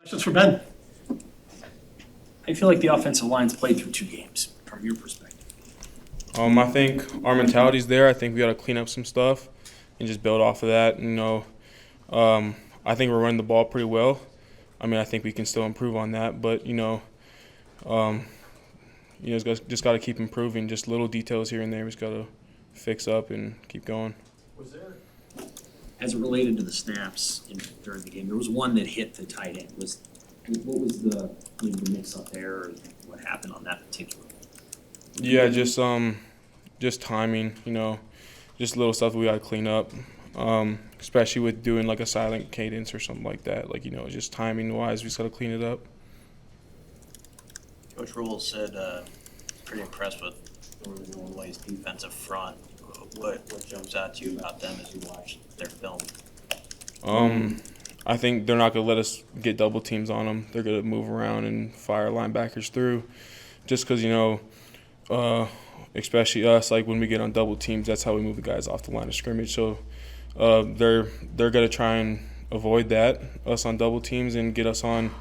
Questions for Ben? I feel like the offensive line's played through 2 games from your perspective. I think our mentality's there. I think we got to clean up some stuff and just build off of that. I think we're running the ball pretty well. I think we can still improve on that, but just got to keep improving. Just little details here and there. We just got to fix up and keep going. Was there, as it related to the snaps during the game, there was one that hit the tight end. What was the mix up there, or what happened on that particular one? Yeah, just timing. Just little stuff we got to clean up. Especially with doing like a silent cadence or something like that. Just timing wise, we just got to clean it up. Coach Rule said pretty impressed with Northern Illinois' defensive front. What jumps out to you about them as you watch their film? I think they're not going to let us get double teams on them. They're going to move around and fire linebackers through. Just because, especially us, like when we get on double teams, that's how we move the guys off the line of scrimmage. So they're going to try and avoid that, us on double teams, and get us on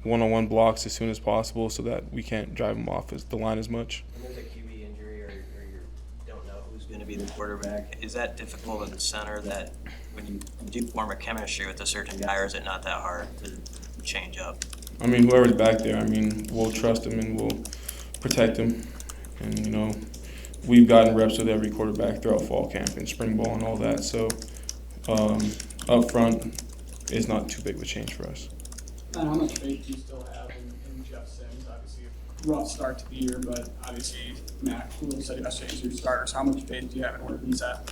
one-on-one blocks as soon as possible so that we can't drive them off the line as much. When there's a QB injury or you don't know who's going to be the quarterback, is that difficult at the center that when you do form a chemistry with a certain guy, or is it not that hard to change up? Whoever's back there, we'll trust him and we'll protect him. And, we've gotten reps with every quarterback throughout fall camp and spring ball and all that. So up front, it's not too big of a change for us. And how much faith do you still have in Jeff Sims? Obviously, a rough start to the year, but obviously, Matt Cool said yesterday he's your starters. How much faith do you have in where he's at?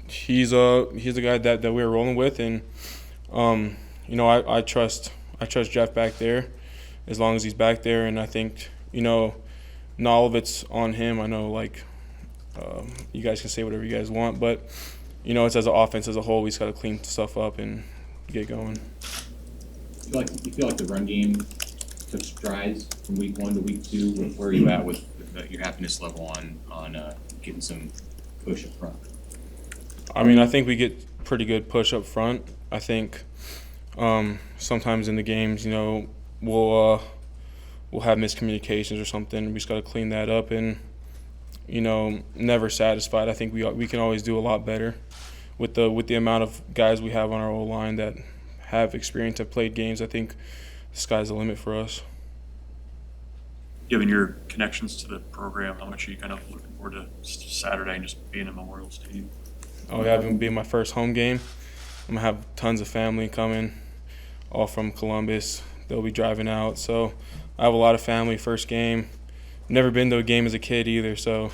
He's a guy that we're rolling with, and I trust Jeff back there as long as he's back there, and I think not all of it's on him. I know you guys can say whatever you guys want, but it's as an offense as a whole, we just got to clean stuff up and get going. You feel like the run game took strides from week 1 to week 2? Where are you at with your happiness level on getting some push up front? I think we get pretty good push up front. I think sometimes in the games, we'll have miscommunications or something. We just got to clean that up and, never satisfied. I think we can always do a lot better with the amount of guys we have on our O-line that have experience, have played games. I think the sky's the limit for us. Given your connections to the program, how much are you kind of looking forward to Saturday and just being in Memorial Stadium? Oh, yeah, it'll be my first home game. I'm going to have tons of family coming, all from Columbus. They'll be driving out. So I have a lot of family, first game. Never been to a game as a kid either. So,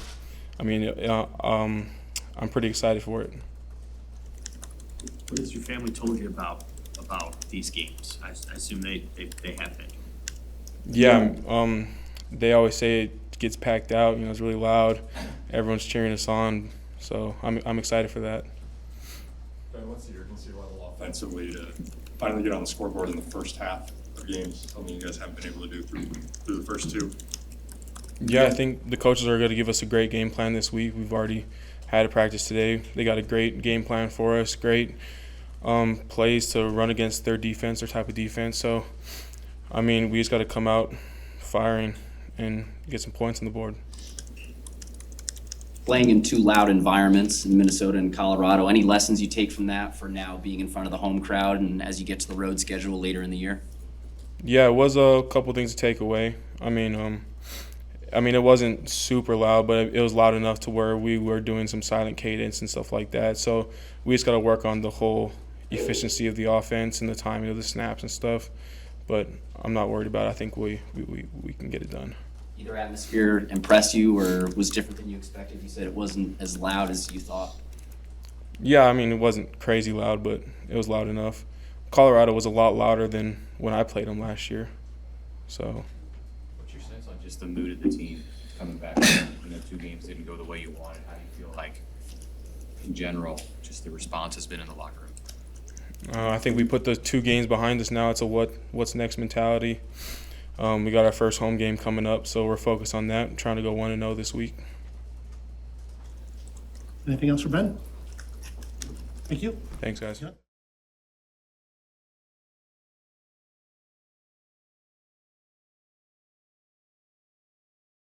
I'm pretty excited for it. What has your family told you about these games? I assume they have been. Yeah, they always say it gets packed out. It's really loud. Everyone's cheering us on. So I'm excited for that. Ben, what's the urgency level offensively to finally get on the scoreboard in the first half of games? Something you guys haven't been able to do through the first 2. Yeah, I think the coaches are going to give us a great game plan this week. We've already had a practice today. They got a great game plan for us, great plays to run against their defense, their type of defense. So, we just got to come out firing and get some points on the board. Playing in 2 loud environments in Minnesota and Colorado, any lessons you take from that for now being in front of the home crowd and as you get to the road schedule later in the year? Yeah, it was a couple things to take away. It wasn't super loud, but it was loud enough to where we were doing some silent cadence and stuff like that. So we just got to work on the whole efficiency of the offense and the timing of the snaps and stuff. But I'm not worried about it. I think we can get it done. Either atmosphere impressed you or was different than you expected? You said it wasn't as loud as you thought. Yeah, it wasn't crazy loud, but it was loud enough. Colorado was a lot louder than when I played them last year. So. What's your sense on just the mood of the team coming back? 2 games didn't go the way you wanted. How do you feel like, in general, just the response has been in the locker room? I think we put the 2 games behind us now. It's a what's next mentality. We got our first home game coming up, so we're focused on that, trying to go 1-0 this week. Anything else for Ben? Thank you. Thanks, guys. Yeah.